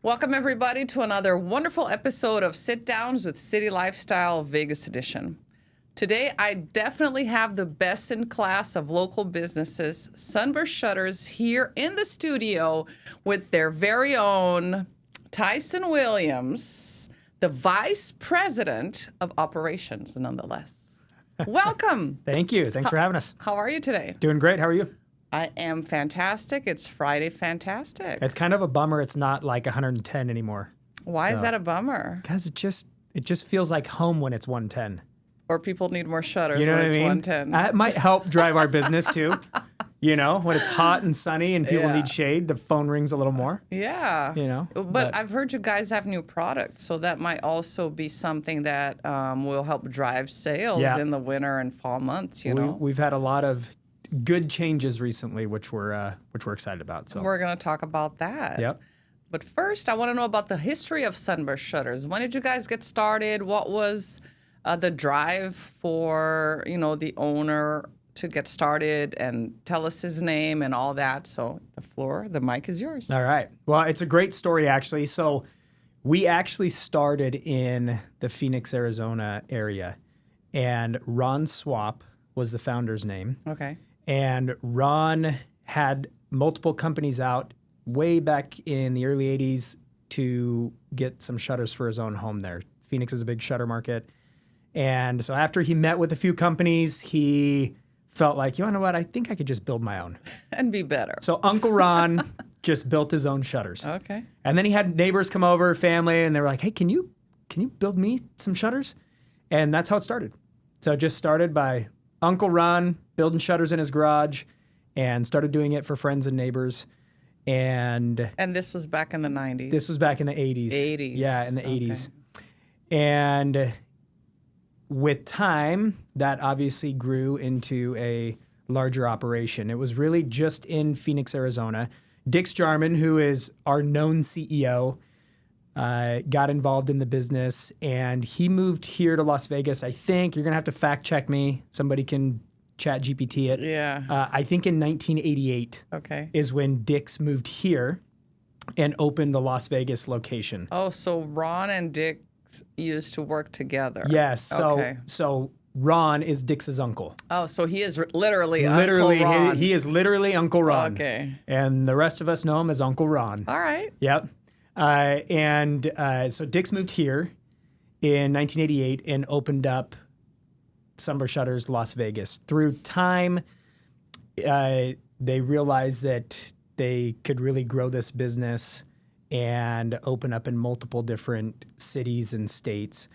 Welcome, everybody, to another wonderful episode of Sit Downs with City Lifestyle Vegas Edition. Today, I definitely have the best in class of local businesses, Sunburst Shutters, here in the studio with their very own Tyson Williams, the Vice President of Operations, nonetheless. Welcome. Thank you. Thanks for having us. How are you today? Doing great. How are you? I am fantastic. It's Friday fantastic. It's kind of a bummer it's not like 110 anymore. Why is that a bummer? Because it just feels like home when it's 110. Or people need more shutters You know when what it's I mean? 110. That might help drive our business too. You know, when it's hot and sunny and people Yeah. need shade, the phone rings a little more. Yeah. You know, But I've heard you guys have new products, so that might also be something that will help drive sales in the winter and fall months, you know? We've had a lot of good changes recently, which we're excited about. So We're going to talk about that. Yep. But first, I want to know about the history of Sunburst Shutters. When did you guys get started? What was the drive for, the owner to get started, and tell us his name and all that. So the mic is yours. All right. Well, it's a great story, actually. So we actually started in the Phoenix, Arizona area, and Ron Swap was the founder's name. Okay. And Ron had multiple companies out way back in the early 80s to get some shutters for his own home there. Phoenix is a big shutter market. And so after he met with a few companies, he felt like, you know what, I think I could just build my own. And be better. So Uncle Ron just built his own shutters. Okay. And then he had neighbors come over, family, and they were like, hey, can you build me some shutters? And that's how it started. So it just started by Uncle Ron building shutters in his garage and started doing it for friends and neighbors. And this was back in the 90s? This was back in the 80s. 80s. Yeah, in the 80s. And with time, that obviously grew into a larger operation. It was really just in Phoenix, Arizona. Dix Jarman, who is our known CEO, got involved in the business, and he moved here to Las Vegas. I think you're going to have to fact check me. Somebody can chat GPT it. Yeah. I think in 1988 is when Dix moved here and opened the Las Vegas location. Oh, so Ron and Dix used to work together. Yes. So Ron is Dix's uncle. Oh, so he is literally Uncle Ron. He is literally Uncle Ron. Okay. And the rest of us know him as Uncle Ron. All right. Yep. So Dix moved here in 1988 and opened up Sunburst Shutters Las Vegas. Through time, they realized that they could really grow this business and open up in multiple different cities and states.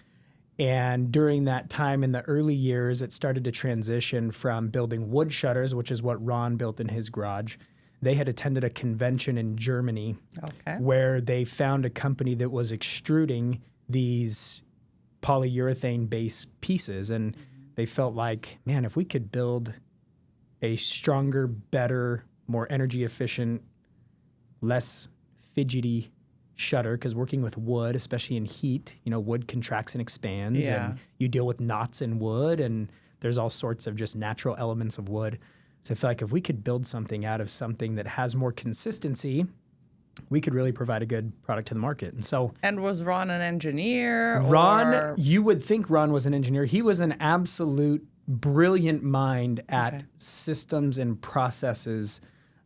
And during that time in the early years, it started to transition from building wood shutters, which is what Ron built in his garage. They had attended a convention in Germany where they found a company that was extruding these polyurethane-based pieces. And they felt like, man, if we could build a stronger, better, more energy efficient, less fidgety shutter, because working with wood, especially in heat, wood contracts and expands, and you deal with knots in wood, and there's all sorts of just natural elements of wood. So I feel like if we could build something out of something that has more consistency, we could really provide a good product to the market. And was Ron an engineer? Ron, you would think Ron was an engineer. He was an absolute brilliant mind at systems and processes.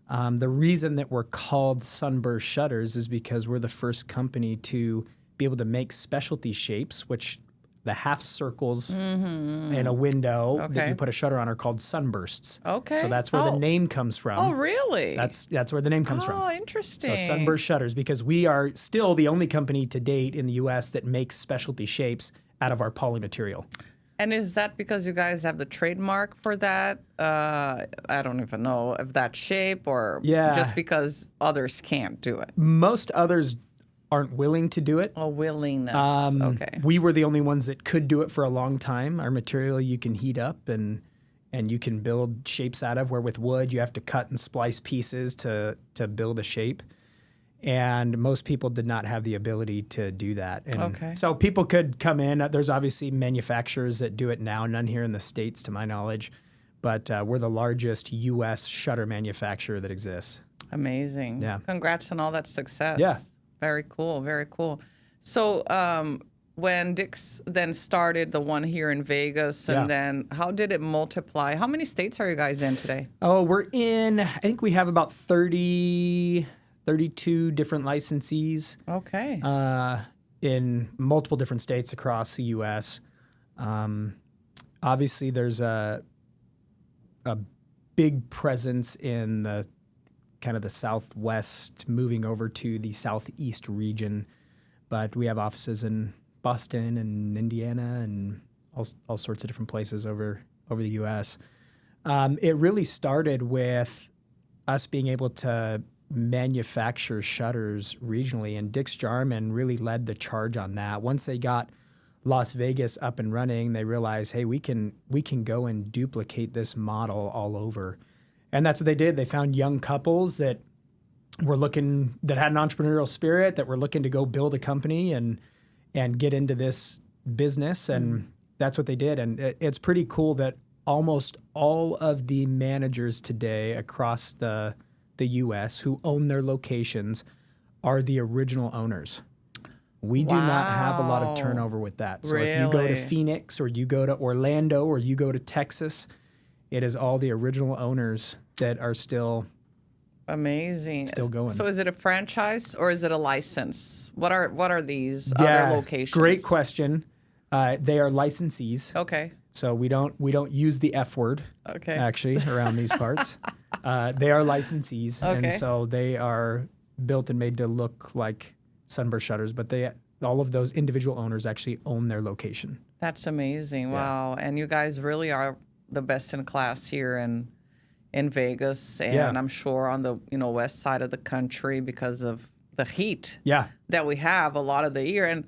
The reason that we're called Sunburst Shutters is because we're the first company to be able to make specialty shapes, which the half circles in a window that you put a shutter on are called sunbursts. Okay. So that's where the name comes from. Oh, really? That's where the name comes from. Oh, interesting. So Sunburst Shutters, because we are still the only company to date in the U.S. that makes specialty shapes out of our poly material. And is that because you guys have the trademark for that? I don't even know if that shape or just because others can't do it? Most others aren't willing to do it. Oh, willingness. Okay. We were the only ones that could do it for a long time. Our material you can heat up and you can build shapes out of, where with wood you have to cut and splice pieces to build a shape. And most people did not have the ability to do that. And so people could come in. There's obviously manufacturers that do it now, none here in the States to my knowledge. But we're the largest U.S. shutter manufacturer that exists. Amazing. Yeah. Congrats on all that success. Yeah. Very cool. Very cool. So, when Dick's then started the one here in Vegas, and then how did it multiply? How many states are you guys in today? Oh, I think we have about 32 different licensees. Okay. In multiple different states across the U.S. Obviously, there's a big presence in the kind of the Southwest, moving over to the Southeast region, but we have offices in Boston and Indiana and all sorts of different places over the U.S. It really started with us being able to manufacture shutters regionally, and Dick's Jarman really led the charge on that. Once they got Las Vegas up and running, they realized, hey, we can go and duplicate this model all over. And that's what they did. They found young couples that had an entrepreneurial spirit, that were looking to go build a company and get into this business. And that's what they did. And it's pretty cool that almost all of the managers today across the U.S. who own their locations are the original owners. We do not have a lot of turnover with that. So if you go to Phoenix or you go to Orlando or you go to Texas, it is all the original owners that are still amazing. Still going. So is it a franchise or is it a license? What are these other locations? Great question. They are licensees. Okay. So we don't use the F word. Okay. Actually, around these parts. They are licensees, and so they are built and made to look like Sunburst Shutters, but all of those individual owners actually own their location. That's amazing. Wow. And you guys really are the best in class here in Vegas, and I'm sure on the west side of the country because of the heat that we have a lot of the year. And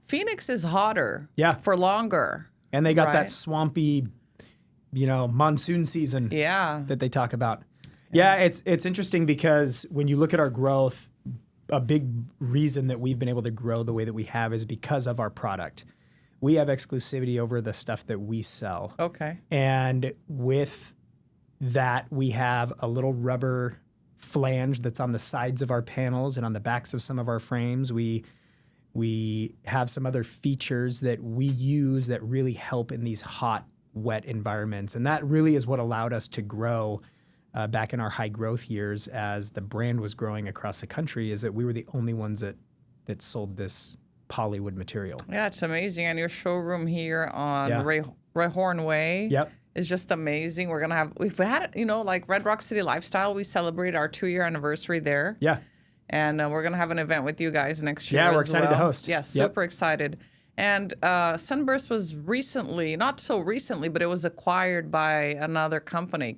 Phoenix is hotter for longer. And they got that swampy, monsoon season that they talk about. Yeah, it's interesting because when you look at our growth, a big reason that we've been able to grow the way that we have is because of our product. We have exclusivity over the stuff that we sell. Okay. And with that, we have a little rubber flange that's on the sides of our panels and on the backs of some of our frames. We have some other features that we use that really help in these hot, wet environments. And that really is what allowed us to grow back in our high growth years as the brand was growing across the country, is that we were the only ones that sold this polywood material. Yeah, it's amazing. And your showroom here on Rayhorn Way is just amazing. We've had it, like Red Rock City Lifestyle, we celebrate our 2-year anniversary there. Yeah. And we're going to have an event with you guys next year. Yeah, we're excited to host. Yeah, super excited. And Sunburst was recently, not so recently, but it was acquired by another company.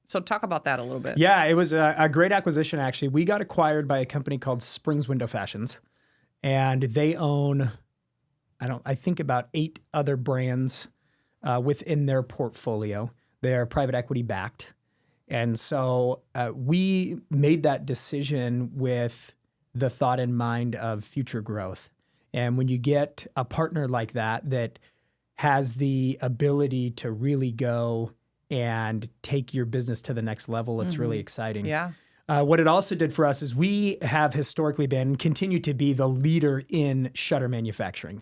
So talk about that a little bit. Yeah, it was a great acquisition, actually. We got acquired by a company called Springs Window Fashions, and they own, I think about 8 other brands within their portfolio. They are private equity backed. And so we made that decision with the thought in mind of future growth. And when you get a partner like that has the ability to really go and take your business to the next level, it's really exciting. Yeah. What it also did for us is we have historically been and continue to be the leader in shutter manufacturing.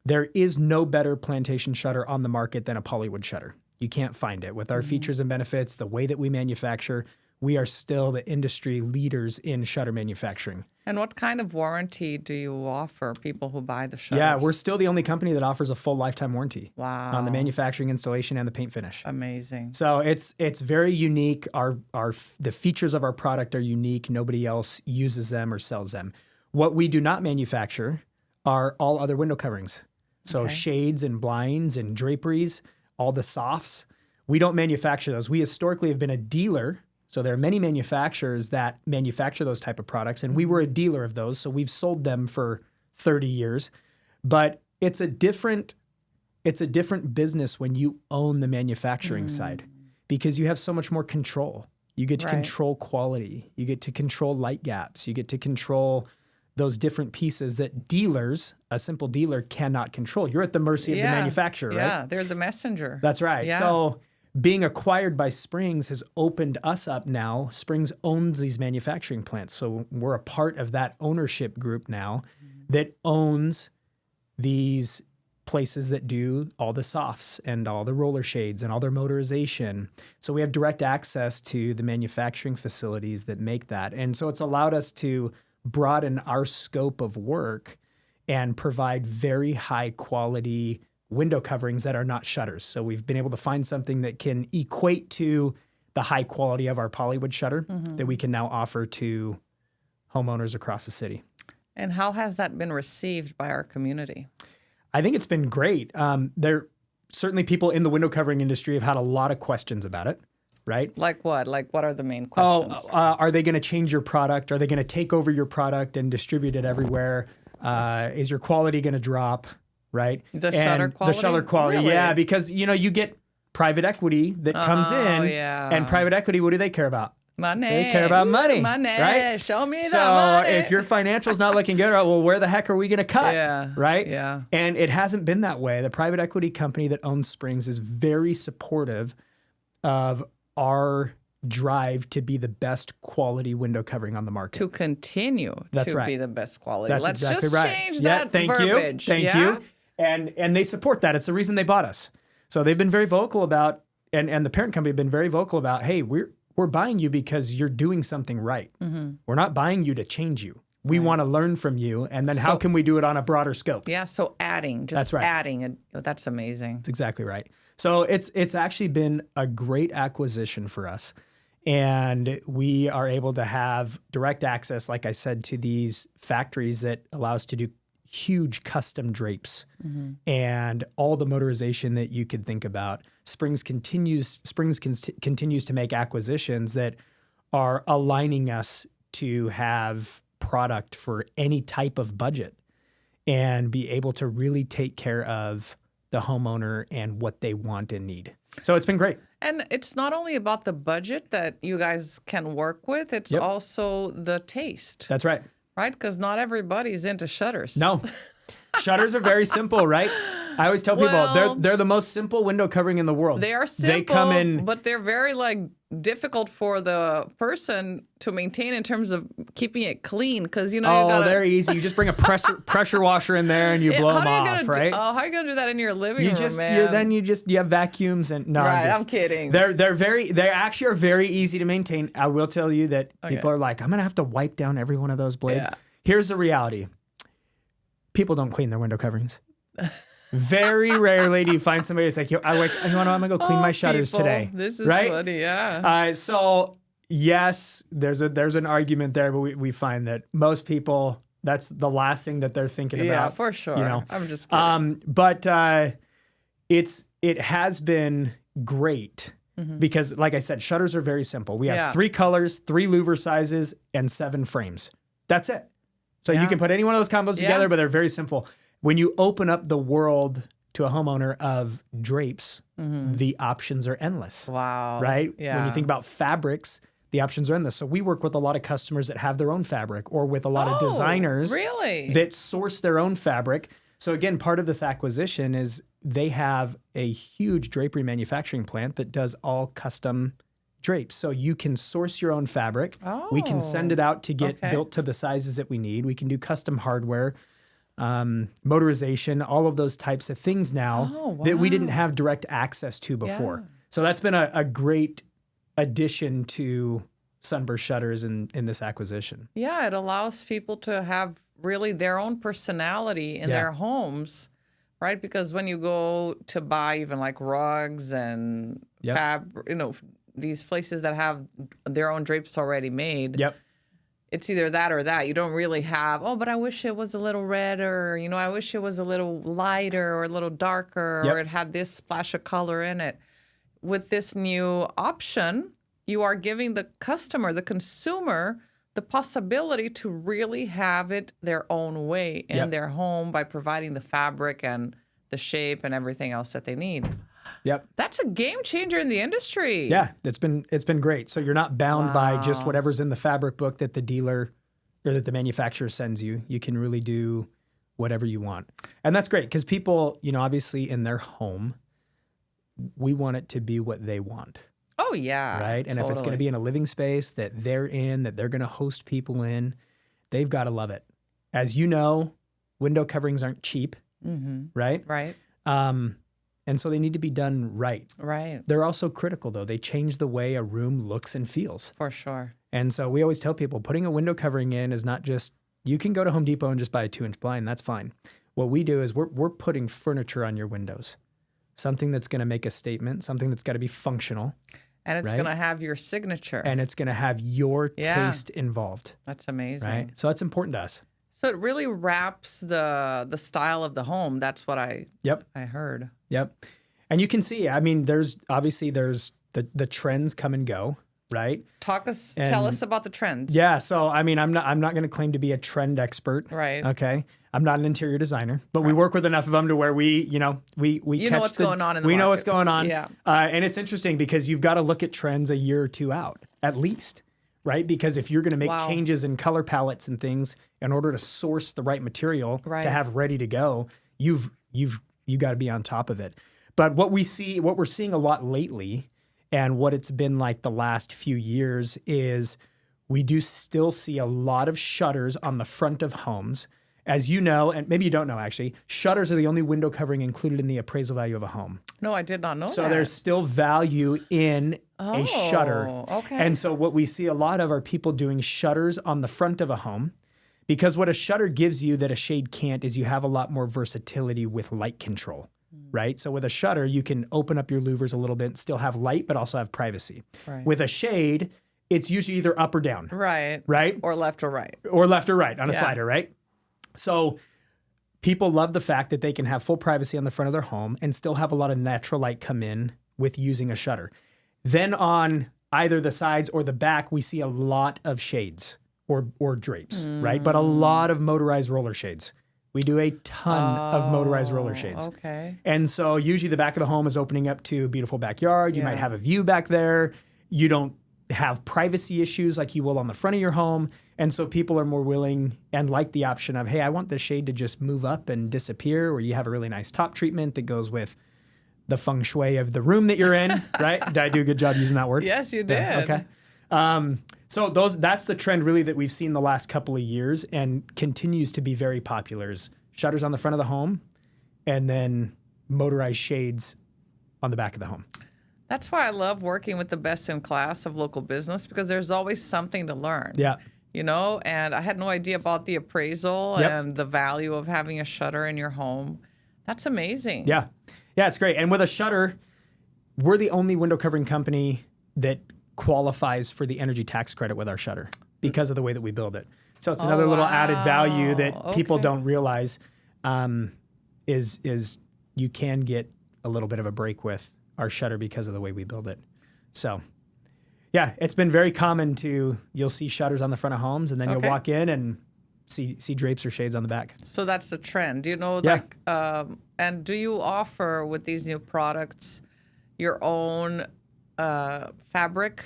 There is no better plantation shutter on the market than a polywood shutter. You can't find it. With our features and benefits, the way that we manufacture, we are still the industry leaders in shutter manufacturing. And what kind of warranty do you offer people who buy the shutters? Yeah, we're still the only company that offers a full lifetime warranty. Wow. On the manufacturing, installation, and the paint finish. Amazing. So it's very unique. The features of our product are unique. Nobody else uses them or sells them. What we do not manufacture are all other window coverings. So shades and blinds and draperies, all the softs. We don't manufacture those. We historically have been a dealer. So there are many manufacturers that manufacture those type of products, and we were a dealer of those. So we've sold them for 30 years. But it's a different business when you own the manufacturing side, because you have so much more control. You get to control quality. You get to control light gaps. You get to control those different pieces that a simple dealer cannot control. You're at the mercy of the manufacturer, right? Yeah, they're the messenger. That's right. Yeah. So being acquired by Springs has opened us up now. Springs owns these manufacturing plants. So we're a part of that ownership group now that owns these places that do all the softs and all the roller shades and all their motorization. So we have direct access to the manufacturing facilities that make that. And so it's allowed us to broaden our scope of work and provide very high quality window coverings that are not shutters. So we've been able to find something that can equate to the high quality of our polywood shutter that we can now offer to homeowners across the city. And how has that been received by our community? I think it's been great. There certainly people in the window covering industry have had a lot of questions about it, right? Like what? Like what are the main questions? Are they going to change your product? Are they going to take over your product and distribute it everywhere? Is your quality going to drop, right? The shutter quality? The shutter quality, Really? yeah, because you get private equity that comes in, yeah. and private equity, what do they care about? Money. They care about money, Money. right? Show me the so money. if your financial's not looking good, well, where the heck are we going to cut? Yeah. Right? Yeah. And it hasn't been that way. The private equity company that owns Springs is very supportive of our drive to be the best quality window covering on the market. To continue That's to right. be the best quality. That's Let's exactly just right. change Yeah, that thank verbiage. you. Thank you. And they support that. It's the reason they bought us. So they've been very vocal about, and the parent company have been very vocal about, hey, we're buying you because you're doing something right. We're not buying you to change you. We want to learn from you, and then how can we do it on a broader scope? Yeah, so adding, just That's right. adding. That's amazing. That's exactly right. So it's actually been a great acquisition for us. And we are able to have direct access, like I said, to these factories that allow us to do huge custom drapes and all the motorization that you could think about. Springs continues to make acquisitions that are aligning us to have product for any type of budget and be able to really take care of the homeowner and what they want and need. So it's been great. And it's not only about the budget that you guys can work with, it's also the taste. That's right. Right? Because not everybody's into shutters. No. Shutters are very simple, right? I always tell people they're the most simple window covering in the world. They are simple, They come in, but they're very difficult for the person to maintain in terms of keeping it clean. Because you gotta, they're easy. You just bring a pressure washer in there and you blow them off, right? How are you gonna do that in your living room, man? You have vacuums and no. Right, I'm kidding. They actually are very easy to maintain. I will tell you that people are like, I'm gonna have to wipe down every one of those blades. Yeah. Here's the reality: people don't clean their window coverings. Very rarely do you find somebody that's like, I'm gonna go clean my shutters today. This is right? funny, yeah. So yes, there's an argument there, but we find that most people, that's the last thing that they're thinking about. Yeah, for sure. I'm just kidding. But it has been great because, like I said, shutters are very simple. We have 3 colors, 3 louver sizes, and 7 frames. That's it. So you can put any one of those combos together, but they're very simple. When you open up the world to a homeowner of drapes, the options are endless. Wow. Right? Yeah. When you think about fabrics, the options are endless. So we work with a lot of customers that have their own fabric, or with a lot of designers that source their own fabric. So again, part of this acquisition is they have a huge drapery manufacturing plant that does all custom drapes. So you can source your own fabric. We can send it out to get built to the sizes that we need. We can do custom hardware, motorization, all of those types of things now that we didn't have direct access to before. Yeah. So that's been a great addition to Sunburst Shutters in this acquisition. Yeah, it allows people to have really their own personality in their homes, right? Because when you go to buy even like rugs and these places that have their own drapes already made. It's either that or that. You don't really have, but I wish it was a little redder, I wish it was a little lighter or a little darker, or it had this splash of color in it. With this new option, you are giving the customer, the consumer, the possibility to really have it their own way in their home by providing the fabric and the shape and everything else that they need. That's a game changer in the industry. Yeah, it's been great. So you're not bound by just whatever's in the fabric book that the dealer or that the manufacturer sends you. You can really do whatever you want. And that's great because people, obviously in their home, we want it to be what they want. Oh, yeah. Right. And if it's going to be in a living space that they're in, that they're going to host people in, they've got to love it. As you know, window coverings aren't cheap. Right. Right. And so they need to be done right. Right. They're also critical, though. They change the way a room looks and feels. For sure. And so we always tell people putting a window covering in is not just, you can go to Home Depot and just buy a 2-inch blind. That's fine. What we do is we're putting furniture on your windows, something that's going to make a statement, something that's got to be functional. And it's right? going to have your signature. And it's going to have your taste involved. That's amazing. Right? So that's important to us. So it really wraps the style of the home. That's what I heard. Yep. And you can see, I mean, there's the trends come and go, right? Tell us about the trends. Yeah. So, I mean, I'm not going to claim to be a trend expert. Right. Okay. I'm not an interior designer, but we work with enough of them to where we know what's going on in the market. We know what's going on. Yeah. And it's interesting because you've got to look at trends a year or two out, at least, right? Because if you're going to make changes in color palettes and things in order to source the right material to have ready to go, you got to be on top of it. But what we're seeing a lot lately, and what it's been like the last few years, is we do still see a lot of shutters on the front of homes. As you know, and maybe you don't know actually, shutters are the only window covering included in the appraisal value of a home. No, I did not know that. So there's still value in a shutter. Okay. And so what we see a lot of are people doing shutters on the front of a home, because what a shutter gives you that a shade can't is you have a lot more versatility with light control. Right? So with a shutter, you can open up your louvers a little bit, still have light, but also have privacy. Right. With a shade, it's usually either up or down. Right. Right? Or left or right. Or left or right on a slider, right? So people love the fact that they can have full privacy on the front of their home and still have a lot of natural light come in with using a shutter. Then on either the sides or the back, we see a lot of shades or drapes, right? But a lot of motorized roller shades. We do a ton of motorized roller shades. Okay. And so usually the back of the home is opening up to a beautiful backyard. You might have a view back there. You don't have privacy issues like you will on the front of your home. And so people are more willing and like the option of, hey, I want the shade to just move up and disappear, or you have a really nice top treatment that goes with the feng shui of the room that you're in, right? Did I do a good job using that word? Yes, you did. Yeah, okay. So that's the trend really that we've seen the last couple of years and continues to be very popular is shutters on the front of the home and then motorized shades on the back of the home. That's why I love working with the best in class of local business, because there's always something to learn. Yeah. You know, and I had no idea about the appraisal and the value of having a shutter in your home. That's amazing. Yeah. Yeah, it's great. And with a shutter, we're the only window covering company that qualifies for the energy tax credit with our shutter because of the way that we build it. So it's another little added value that people don't realize is you can get a little bit of a break with our shutter because of the way we build it. So yeah, it's been very common you'll see shutters on the front of homes and then you'll walk in and see drapes or shades on the back. So that's the trend. Do you know, and do you offer with these new products your own fabric?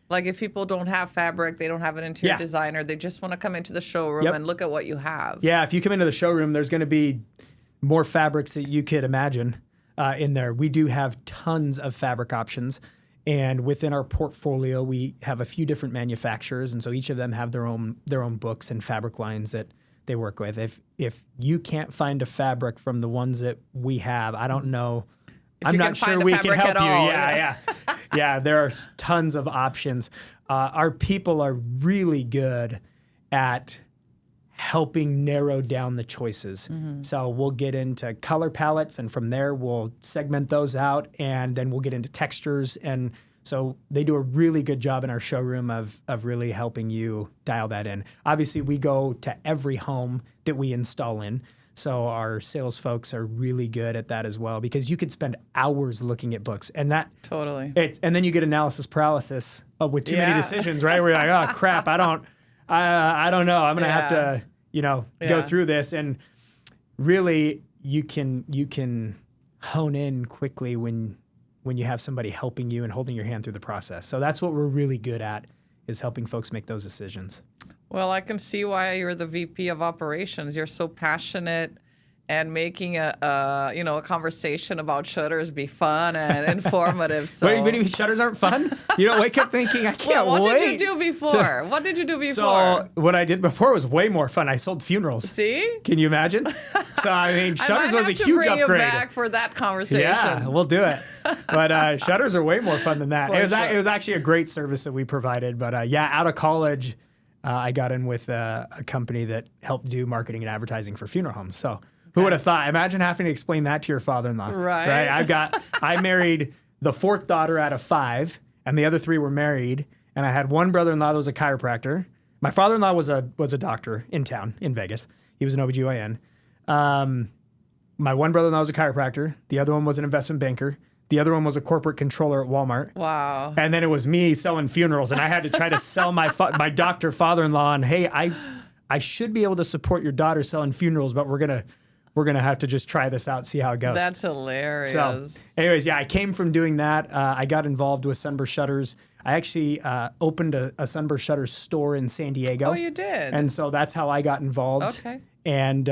Like if people don't have fabric, they don't have an interior designer, they just want to come into the showroom and look at what you have. Yeah, if you come into the showroom, there's going to be more fabrics that you could imagine in there. We do have tons of fabric options. And within our portfolio, we have a few different manufacturers. And so each of them have their own books and fabric lines that they work with. If you can't find a fabric from the ones that we have, I don't know. I'm not sure we can help you. Yeah, there are tons of options. Our people are really good at helping narrow down the choices. So we'll get into color palettes, and from there we'll segment those out, and then we'll get into textures. And so they do a really good job in our showroom of really helping you dial that in. Obviously, we go to every home that we install in. So our sales folks are really good at that as well, because you could spend hours looking at books, and that and then you get analysis paralysis with too many decisions, right? Where you're like, oh crap, I don't know. I'm gonna have to, go through this, and really you can hone in quickly when you have somebody helping you and holding your hand through the process. So that's what we're really good at, is helping folks make those decisions. Well, I can see why you're the VP of operations. You're so passionate and making a conversation about shutters be fun and informative. So Wait, maybe shutters aren't fun? You don't wake up thinking, I can't what wait. did you do before? What did you do before? So what I did before was way more fun. I sold funerals. See? Can you imagine? So I mean, shutters was a huge bring upgrade. You back for that conversation. Yeah, we'll do it. But shutters are way more fun than that. It was actually a great service that we provided. But out of college, I got in with a company that helped do marketing and advertising for funeral homes. So who would have thought? Imagine having to explain that to your father-in-law. Right. I married the fourth daughter out of 5, and the other 3 were married. And I had one brother-in-law that was a chiropractor. My father-in-law was a doctor in town in Vegas. He was an OBGYN. My one brother-in-law was a chiropractor. The other one was an investment banker. The other one was a corporate controller at Walmart. Wow. And then it was me selling funerals, and I had to try to sell my doctor father-in-law. And hey, I should be able to support your daughter selling funerals, but we're gonna have to just try this out, see how it goes. That's hilarious. So, anyways, I came from doing that. I got involved with Sunburst Shutters. I actually opened a Sunburst Shutters store in San Diego. Oh, you did? And so that's how I got involved. Okay. And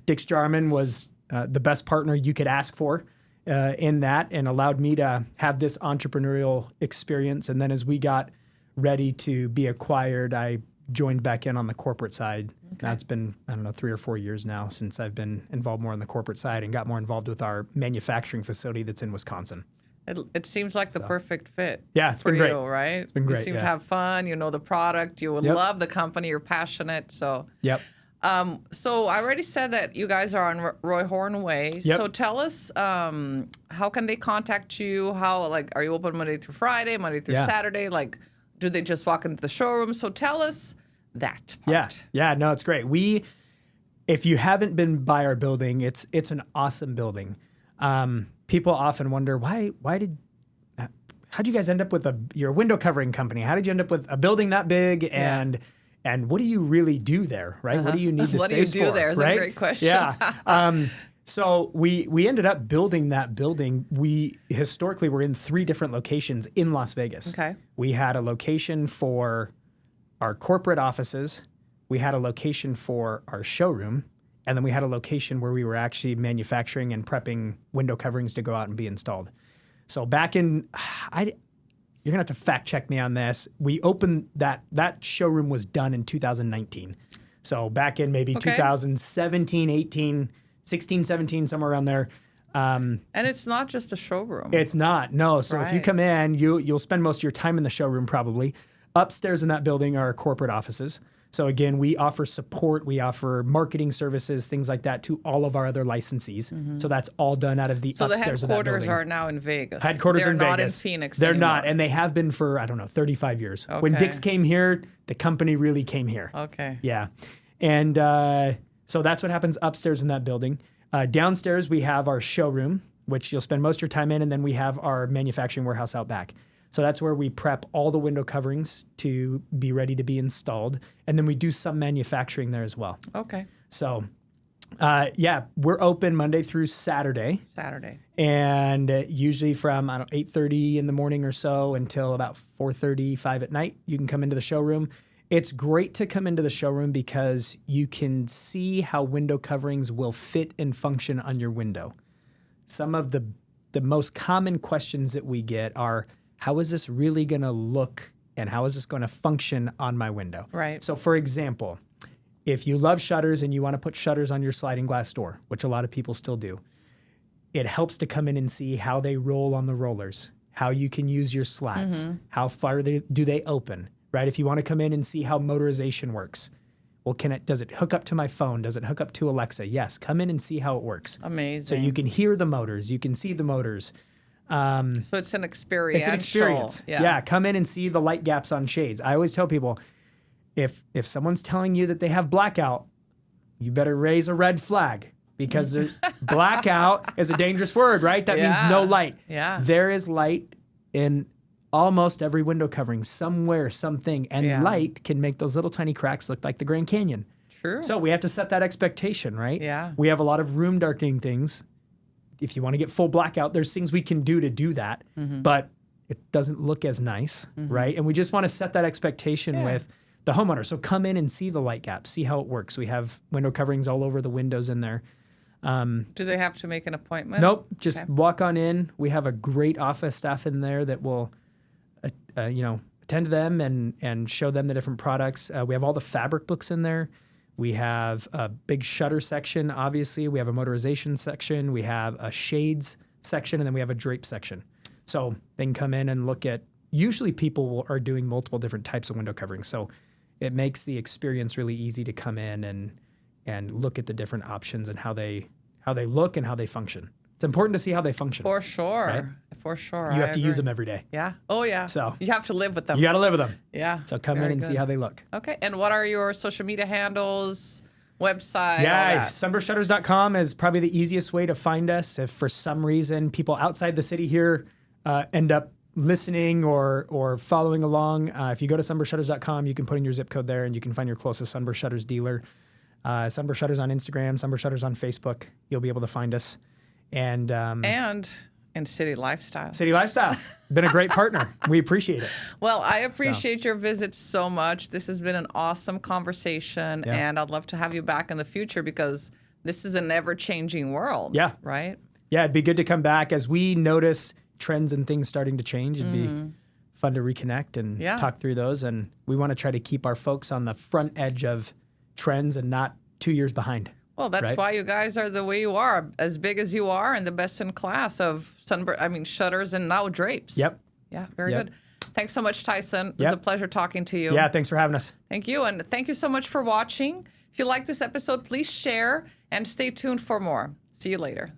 Dick Jarman was the best partner you could ask for in that, and allowed me to have this entrepreneurial experience. And then as we got ready to be acquired, I joined back in on the corporate side. Okay. That's been, 3 or 4 years now since I've been involved more on the corporate side and got more involved with our manufacturing facility that's in Wisconsin. It seems like the perfect fit. Yeah, it's for been great. You, right? It's been great. You seem to have fun. You know the product. You love the company. You're passionate. So. Yep. So I already said that you guys are on Roy Horn Way. Yep. So tell us, how can they contact you? How, are you open Monday through Friday, Monday through Saturday? Do they just walk into the showroom? So tell us that part. Yeah. No, it's great. If you haven't been by our building, it's an awesome building. People often wonder how'd you guys end up with your window covering company? How did you end up with a building that big? And what do you really do there, right? What do you need the space for? What do you do there is a great question. Yeah. So we ended up building that building. We historically were in 3 different locations in Las Vegas. Okay. We had a location for our corporate offices. We had a location for our showroom. And then we had a location where we were actually manufacturing and prepping window coverings to go out and be installed. So back in, you're going to have to fact check me on this. We opened that showroom was done in 2019. So back in maybe 2017, 18, 16, 17, somewhere around there. And it's not just a showroom. It's not, no. So if you come in, you'll spend most of your time in the showroom probably. Upstairs in that building are our corporate offices. So again, we offer support, we offer marketing services, things like that to all of our other licensees. Mm-hmm. So that's all done out of the upstairs of that building. So the headquarters are now in Vegas. Headquarters in Vegas. They're not in Phoenix They're anymore. not, and they have been for, 35 years. Okay. When Dick's came here, the company really came here. Okay. Yeah. And so that's what happens upstairs in that building. Downstairs, we have our showroom, which you'll spend most of your time in, and then we have our manufacturing warehouse out back. So that's where we prep all the window coverings to be ready to be installed. And then we do some manufacturing there as well. Okay. So, we're open Monday through Saturday. And usually from, 8:30 in the morning or so until about 4:30, 5 at night, you can come into the showroom. It's great to come into the showroom because you can see how window coverings will fit and function on your window. Some of the most common questions that we get are, how is this really going to look and how is this going to function on my window? Right. So for example, if you love shutters and you want to put shutters on your sliding glass door, which a lot of people still do, it helps to come in and see how they roll on the rollers, how you can use your slats, how far do they open, right? If you want to come in and see how motorization works, well, does it hook up to my phone? Does it hook up to Alexa? Yes, come in and see how it works. Amazing. So you can hear the motors, you can see the motors. So it's an experience. It's an experience. Yeah, come in and see the light gaps on shades. I always tell people, if someone's telling you that they have blackout, you better raise a red flag because blackout is a dangerous word, right? That means no light. Yeah. There is light in almost every window covering somewhere, something, and light can make those little tiny cracks look like the Grand Canyon. True. So we have to set that expectation, right? Yeah. We have a lot of room darkening things. If you want to get full blackout, there's things we can do to do that, but it doesn't look as nice, right? And we just want to set that expectation with the homeowner. So come in and see the light gap, see how it works. We have window coverings all over the windows in there. Do they have to make an appointment? Nope, just walk on in. We have a great office staff in there that will, attend to them and show them the different products. We have all the fabric books in there. We have a big shutter section, obviously. We have a motorization section. We have a shades section, and then we have a drape section. So they can come in and look at, usually people are doing multiple different types of window coverings. So it makes the experience really easy to come in and look at the different options and how they look and how they function. It's important to see how they function. For sure. Right? For sure. You have to use them every day. Yeah. Oh, yeah. So you have to live with them. You got to live with them. Yeah. So come in and see how they look. Okay. And what are your social media handles, website? Yeah, sunburstshutters.com is probably the easiest way to find us. If for some reason people outside the city here end up listening or following along, if you go to sunburstshutters.com, you can put in your zip code there and you can find your closest Sunburst Shutters dealer. Sunburst Shutters on Instagram, Sunburst Shutters on Facebook. You'll be able to find us. And in City Lifestyle. City Lifestyle. Been a great partner. We appreciate it. Well, I appreciate your visit so much. This has been an awesome conversation, and I'd love to have you back in the future because this is an ever-changing world. Yeah. Right? Yeah, it'd be good to come back as we notice trends and things starting to change. It'd be fun to reconnect and talk through those. And we want to try to keep our folks on the front edge of trends and not 2 years behind. Well, that's why you guys are the way you are, as big as you are, and the best in class of shutters and now drapes. Yep. Yeah, very good. Thanks so much, Tyson. It was a pleasure talking to you. Yeah, thanks for having us. Thank you, and thank you so much for watching. If you like this episode, please share and stay tuned for more. See you later.